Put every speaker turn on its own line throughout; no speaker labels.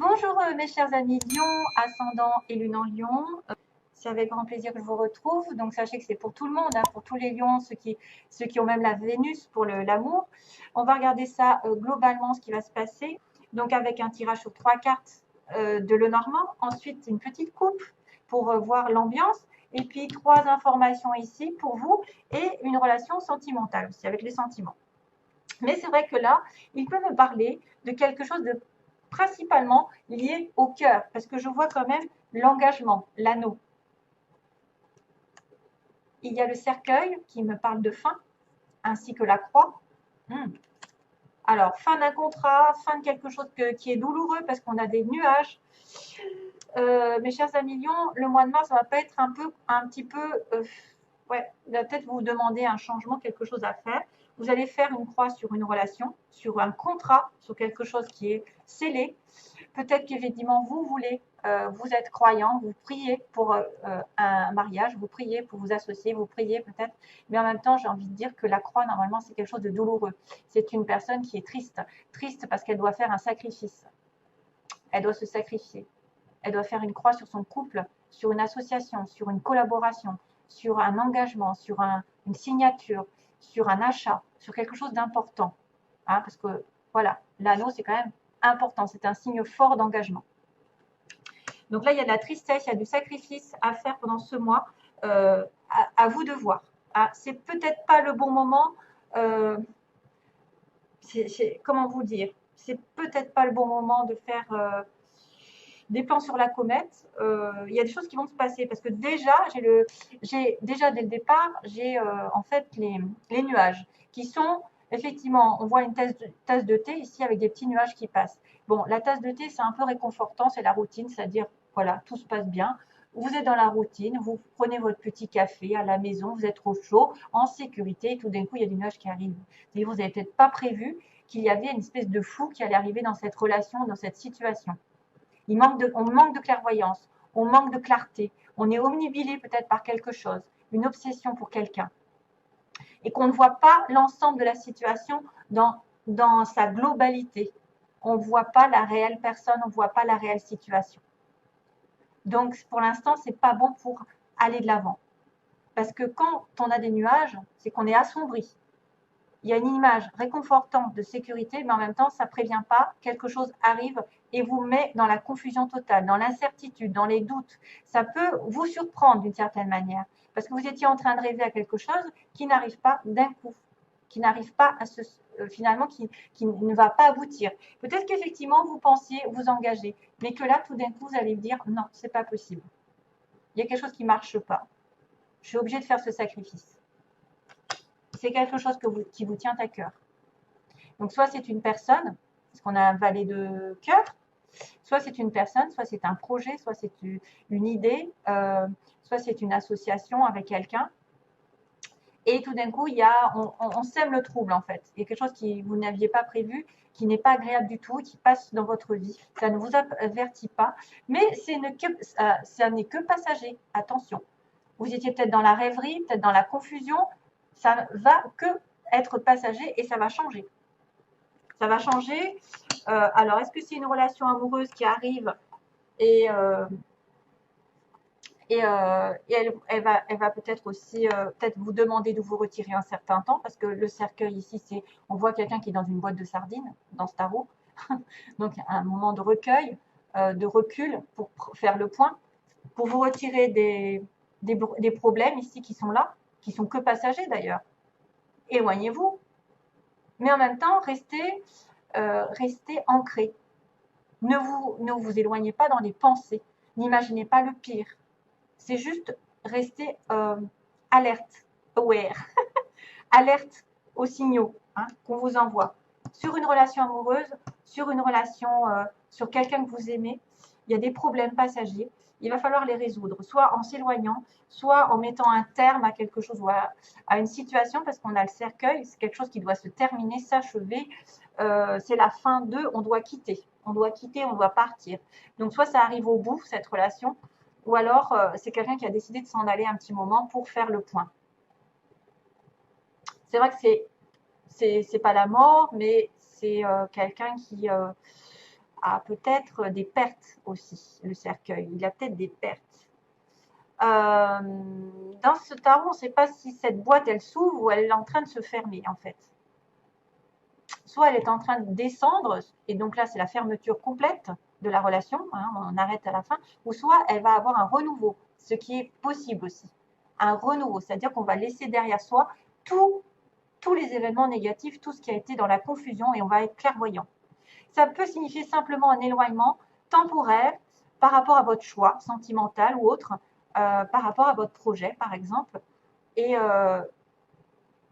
Bonjour mes chers amis Lion, ascendant et lune en Lion. C'est avec grand plaisir que je vous retrouve. Donc sachez que c'est pour tout le monde, hein, pour tous les lions, ceux qui ont même la Vénus pour l'amour. On va regarder ça globalement, ce qui va se passer. Donc avec un tirage sur 3 cartes de Lenormand. Ensuite une petite coupe pour voir l'ambiance. Et puis 3 informations ici pour vous et une relation sentimentale aussi avec les sentiments. Mais c'est vrai que là, il peut me parler de quelque chose de principalement lié au cœur, parce que je vois quand même l'engagement, l'anneau. Il y a le cercueil qui me parle de fin, ainsi que la croix. Alors, fin d'un contrat, fin de quelque chose qui est douloureux parce qu'on a des nuages. Mes chers amis Lions, le mois de mars, ça va pas être un petit peu, ouais, il va peut-être vous demander un changement, quelque chose à faire. Vous allez faire une croix sur une relation, sur un contrat, sur quelque chose qui est scellé. Peut-être qu'effectivement, vous voulez, vous êtes croyant, vous priez pour un mariage, vous priez pour vous associer, vous priez peut-être, mais en même temps, j'ai envie de dire que la croix, normalement, c'est quelque chose de douloureux. C'est une personne qui est triste, triste parce qu'elle doit faire un sacrifice. Elle doit se sacrifier. Elle doit faire une croix sur son couple, sur une association, sur une collaboration, sur un engagement, sur une signature, sur un achat, sur quelque chose d'important. Hein, parce que, voilà, l'anneau, c'est quand même important. C'est un signe fort d'engagement. Donc là, il y a de la tristesse, il y a du sacrifice à faire pendant ce mois. À vous de voir. Ah, c'est peut-être pas le bon moment. Comment vous dire? C'est peut-être pas le bon moment de faire des plans sur la comète. Il y a des choses qui vont se passer parce que déjà, déjà dès le départ, j'ai en fait les nuages qui sont effectivement, on voit une tasse de thé ici avec des petits nuages qui passent. Bon, la tasse de thé, c'est un peu réconfortant, c'est la routine, c'est-à-dire, voilà, tout se passe bien. Vous êtes dans la routine, vous prenez votre petit café à la maison, vous êtes au chaud, en sécurité, et tout d'un coup, il y a des nuages qui arrivent. Et vous n'avez peut-être pas prévu qu'il y avait une espèce de flou qui allait arriver dans cette relation, dans cette situation. On manque de clairvoyance, on manque de clarté, on est omnibilé peut-être par quelque chose, une obsession pour quelqu'un, et qu'on ne voit pas l'ensemble de la situation dans sa globalité. On ne voit pas la réelle personne, on ne voit pas la réelle situation. Donc, pour l'instant, ce n'est pas bon pour aller de l'avant. Parce que quand on a des nuages, c'est qu'on est assombri. Il y a une image réconfortante de sécurité, mais en même temps, ça ne prévient pas, quelque chose arrive et vous met dans la confusion totale, dans l'incertitude, dans les doutes. Ça peut vous surprendre d'une certaine manière, parce que vous étiez en train de rêver à quelque chose qui n'arrive pas d'un coup, qui n'arrive pas à finalement, qui ne va pas aboutir. Peut-être qu'effectivement, vous pensiez vous engager, mais que là, tout d'un coup, vous allez me dire, non, c'est pas possible. Il y a quelque chose qui ne marche pas. Je suis obligée de faire ce sacrifice. C'est quelque chose qui vous tient à cœur. Donc, soit c'est une personne, parce qu'on a un valet de cœur, soit c'est une personne, soit c'est un projet, soit c'est une idée, soit c'est une association avec quelqu'un. Et tout d'un coup, on sème le trouble en fait. Il y a quelque chose que vous n'aviez pas prévu, qui n'est pas agréable du tout, qui passe dans votre vie. Ça ne vous avertit pas, mais ça n'est que passager. Attention. Vous étiez peut-être dans la rêverie, peut-être dans la confusion. Ça va que être passager et ça va changer. Ça va changer. Alors, est-ce que c'est une relation amoureuse qui arrive et elle va peut-être aussi peut-être vous demander de vous retirer un certain temps parce que le cercueil ici, on voit quelqu'un qui est dans une boîte de sardines dans ce tarot. Donc, un moment de recueil, de recul pour faire le point, pour vous retirer des problèmes ici qui sont là, qui sont que passagers d'ailleurs. Éloignez-vous. Mais en même temps, restez ancré. Ne vous éloignez pas dans les pensées. N'imaginez pas le pire. C'est juste rester alerte, aware, alerte aux signaux qu'on vous envoie. Sur une relation amoureuse, sur une relation, sur quelqu'un que vous aimez, il y a des problèmes passagers. Il va falloir les résoudre, soit en s'éloignant, soit en mettant un terme à quelque chose ou à une situation, parce qu'on a le cercueil, c'est quelque chose qui doit se terminer, s'achever. C'est la fin de, on doit quitter, on doit partir. Donc soit ça arrive au bout, cette relation, ou alors c'est quelqu'un qui a décidé de s'en aller un petit moment pour faire le point. C'est vrai que c'est pas la mort, mais c'est quelqu'un qui a peut-être des pertes aussi, le cercueil. Il a peut-être des pertes. Dans ce tarot, on ne sait pas si cette boîte, elle s'ouvre ou elle est en train de se fermer, en fait. Soit elle est en train de descendre, et donc là, c'est la fermeture complète de la relation, hein, on arrête à la fin, ou soit elle va avoir un renouveau, ce qui est possible aussi. Un renouveau, c'est-à-dire qu'on va laisser derrière soi tous les événements négatifs, tout ce qui a été dans la confusion, et on va être clairvoyant. Ça peut signifier simplement un éloignement temporaire par rapport à votre choix sentimental ou autre, par rapport à votre projet, par exemple. Et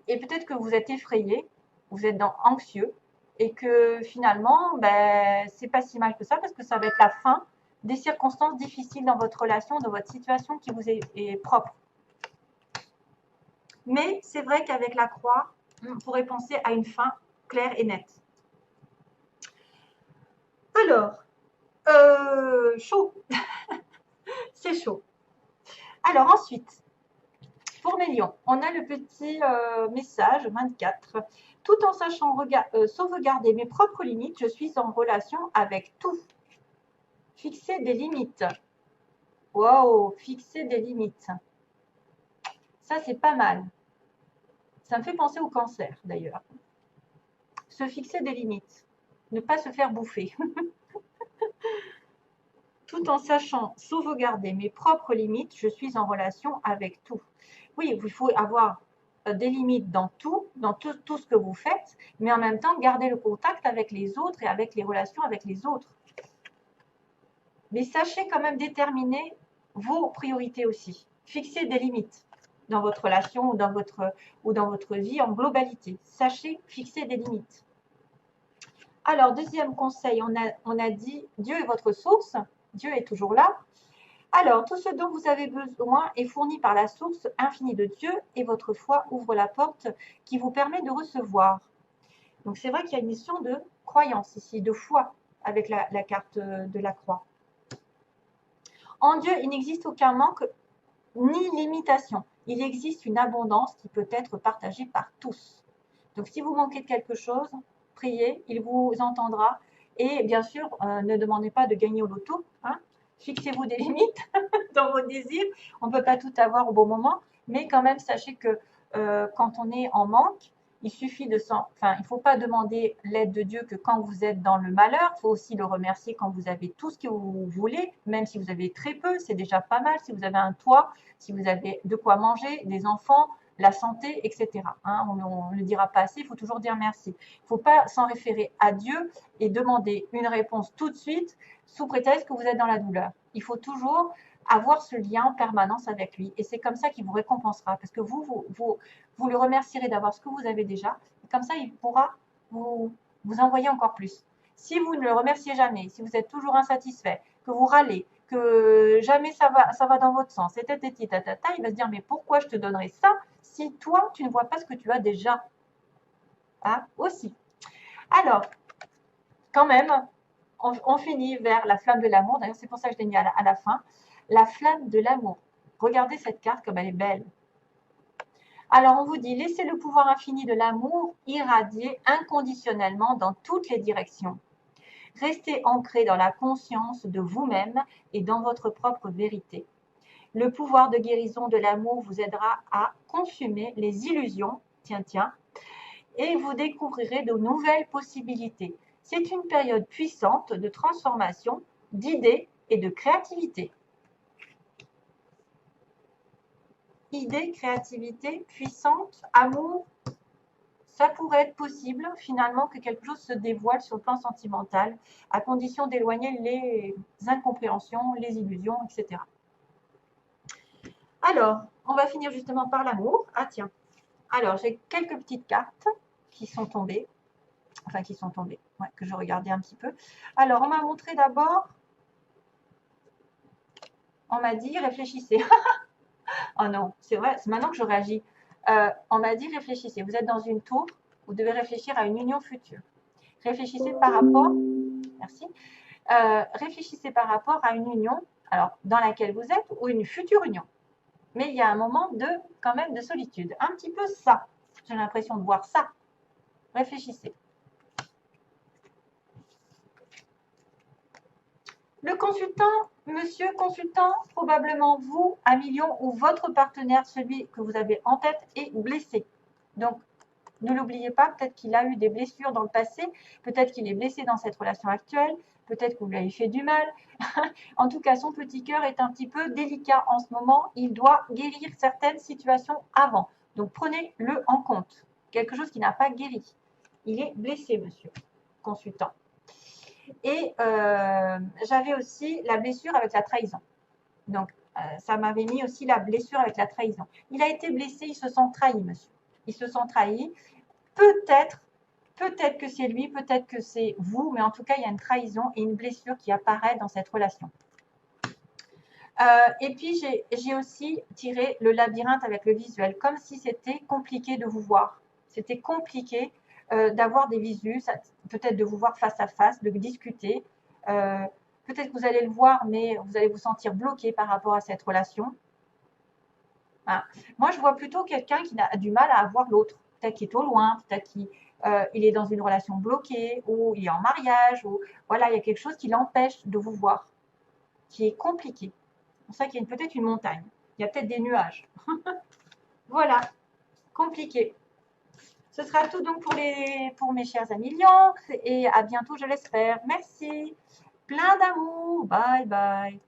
peut-être que vous êtes effrayé, vous êtes anxieux, et que finalement, ben, c'est pas si mal que ça, parce que ça va être la fin des circonstances difficiles dans votre relation, dans votre situation qui vous est propre. Mais c'est vrai qu'avec la croix, on pourrait penser à une fin claire et nette. Alors, chaud. C'est chaud. Alors ensuite, pour mes lions, on a le petit message 24. Tout en sachant sauvegarder mes propres limites, je suis en relation avec tout. Fixer des limites. Wow, fixer des limites. Ça, c'est pas mal. Ça me fait penser au cancer, d'ailleurs. Se fixer des limites. Ne pas se faire bouffer. Tout en sachant sauvegarder mes propres limites, je suis en relation avec tout. Oui, il faut avoir des limites dans tout ce que vous faites, mais en même temps, garder le contact avec les autres et avec les relations avec les autres. Mais sachez quand même déterminer vos priorités aussi. Fixez des limites dans votre relation ou dans votre vie en globalité. Sachez fixer des limites. Alors, deuxième conseil, on a dit Dieu est votre source. Dieu est toujours là. Alors, tout ce dont vous avez besoin est fourni par la source infinie de Dieu et votre foi ouvre la porte qui vous permet de recevoir. Donc, c'est vrai qu'il y a une notion de croyance ici, de foi avec la carte de la croix. En Dieu, il n'existe aucun manque ni limitation. Il existe une abondance qui peut être partagée par tous. Donc, si vous manquez de quelque chose, priez, il vous entendra. Et bien sûr, ne demandez pas de gagner au loto. Hein. Fixez-vous des limites dans vos désirs. On ne peut pas tout avoir au bon moment. Mais quand même, sachez que quand on est en manque, il suffit il ne faut pas demander l'aide de Dieu que quand vous êtes dans le malheur. Il faut aussi le remercier quand vous avez tout ce que vous voulez, même si vous avez très peu, c'est déjà pas mal. Si vous avez un toit, si vous avez de quoi manger, des enfants, la santé, etc. Hein, on ne le dira pas assez, il faut toujours dire merci. Il ne faut pas s'en référer à Dieu et demander une réponse tout de suite sous prétexte que vous êtes dans la douleur. Il faut toujours avoir ce lien en permanence avec lui. Et c'est comme ça qu'il vous récompensera. Parce que vous le remercierez d'avoir ce que vous avez déjà. Et comme ça, il pourra vous envoyer encore plus. Si vous ne le remerciez jamais, si vous êtes toujours insatisfait, que vous râlez, que jamais ça va dans votre sens, et il va se dire, mais pourquoi je te donnerais ça si toi, tu ne vois pas ce que tu as déjà aussi. Alors, quand même, on finit vers la flamme de l'amour. D'ailleurs, c'est pour ça que je l'ai mis à la fin. La flamme de l'amour. Regardez cette carte comme elle est belle. Alors, on vous dit, laissez le pouvoir infini de l'amour irradier inconditionnellement dans toutes les directions. Restez ancré dans la conscience de vous-même et dans votre propre vérité. Le pouvoir de guérison de l'amour vous aidera à consumer les illusions, et vous découvrirez de nouvelles possibilités. C'est une période puissante de transformation, d'idées et de créativité. Idées, créativité, puissante, amour, ça pourrait être possible finalement que quelque chose se dévoile sur le plan sentimental, à condition d'éloigner les incompréhensions, les illusions, etc. Alors, on va finir justement par l'amour. Ah tiens, alors j'ai quelques petites cartes qui sont tombées, que je regardais un petit peu. Alors, on m'a montré d'abord, on m'a dit réfléchissez. Oh non, c'est vrai, c'est maintenant que je réagis. On m'a dit réfléchissez. Vous êtes dans une tour, vous devez réfléchir à une union future. Réfléchissez par rapport, merci. Réfléchissez par rapport à une union, alors dans laquelle vous êtes ou une future union. Mais il y a un moment quand même de solitude. Un petit peu ça. J'ai l'impression de voir ça. Réfléchissez. Le consultant, monsieur consultant, probablement vous, à million, ou votre partenaire, celui que vous avez en tête, est blessé. Donc, ne l'oubliez pas, peut-être qu'il a eu des blessures dans le passé, peut-être qu'il est blessé dans cette relation actuelle, peut-être que vous lui avez fait du mal. En tout cas, son petit cœur est un petit peu délicat en ce moment. Il doit guérir certaines situations avant. Donc, prenez-le en compte. Quelque chose qui n'a pas guéri. Il est blessé, monsieur consultant. Et j'avais aussi la blessure avec la trahison. Donc, ça m'avait mis aussi la blessure avec la trahison. Il a été blessé, il se sent trahi, monsieur. Il se sent trahi. Peut-être que c'est lui, peut-être que c'est vous, mais en tout cas, il y a une trahison et une blessure qui apparaît dans cette relation. Et puis, j'ai aussi tiré le labyrinthe avec le visuel, comme si c'était compliqué de vous voir. C'était compliqué d'avoir des visus, peut-être de vous voir face à face, de discuter. Peut-être que vous allez le voir, mais vous allez vous sentir bloqué par rapport à cette relation. Hein. Moi, je vois plutôt quelqu'un qui a du mal à avoir l'autre. Peut-être qu'il est au loin, peut-être qu'il est dans une relation bloquée, ou il est en mariage, ou voilà, il y a quelque chose qui l'empêche de vous voir, qui est compliqué. C'est pour ça qu'il y a peut-être une montagne. Il y a peut-être des nuages. Voilà, compliqué. Ce sera tout donc pour mes chers amis lions. Et à bientôt, je l'espère. Merci. Plein d'amour. Bye bye.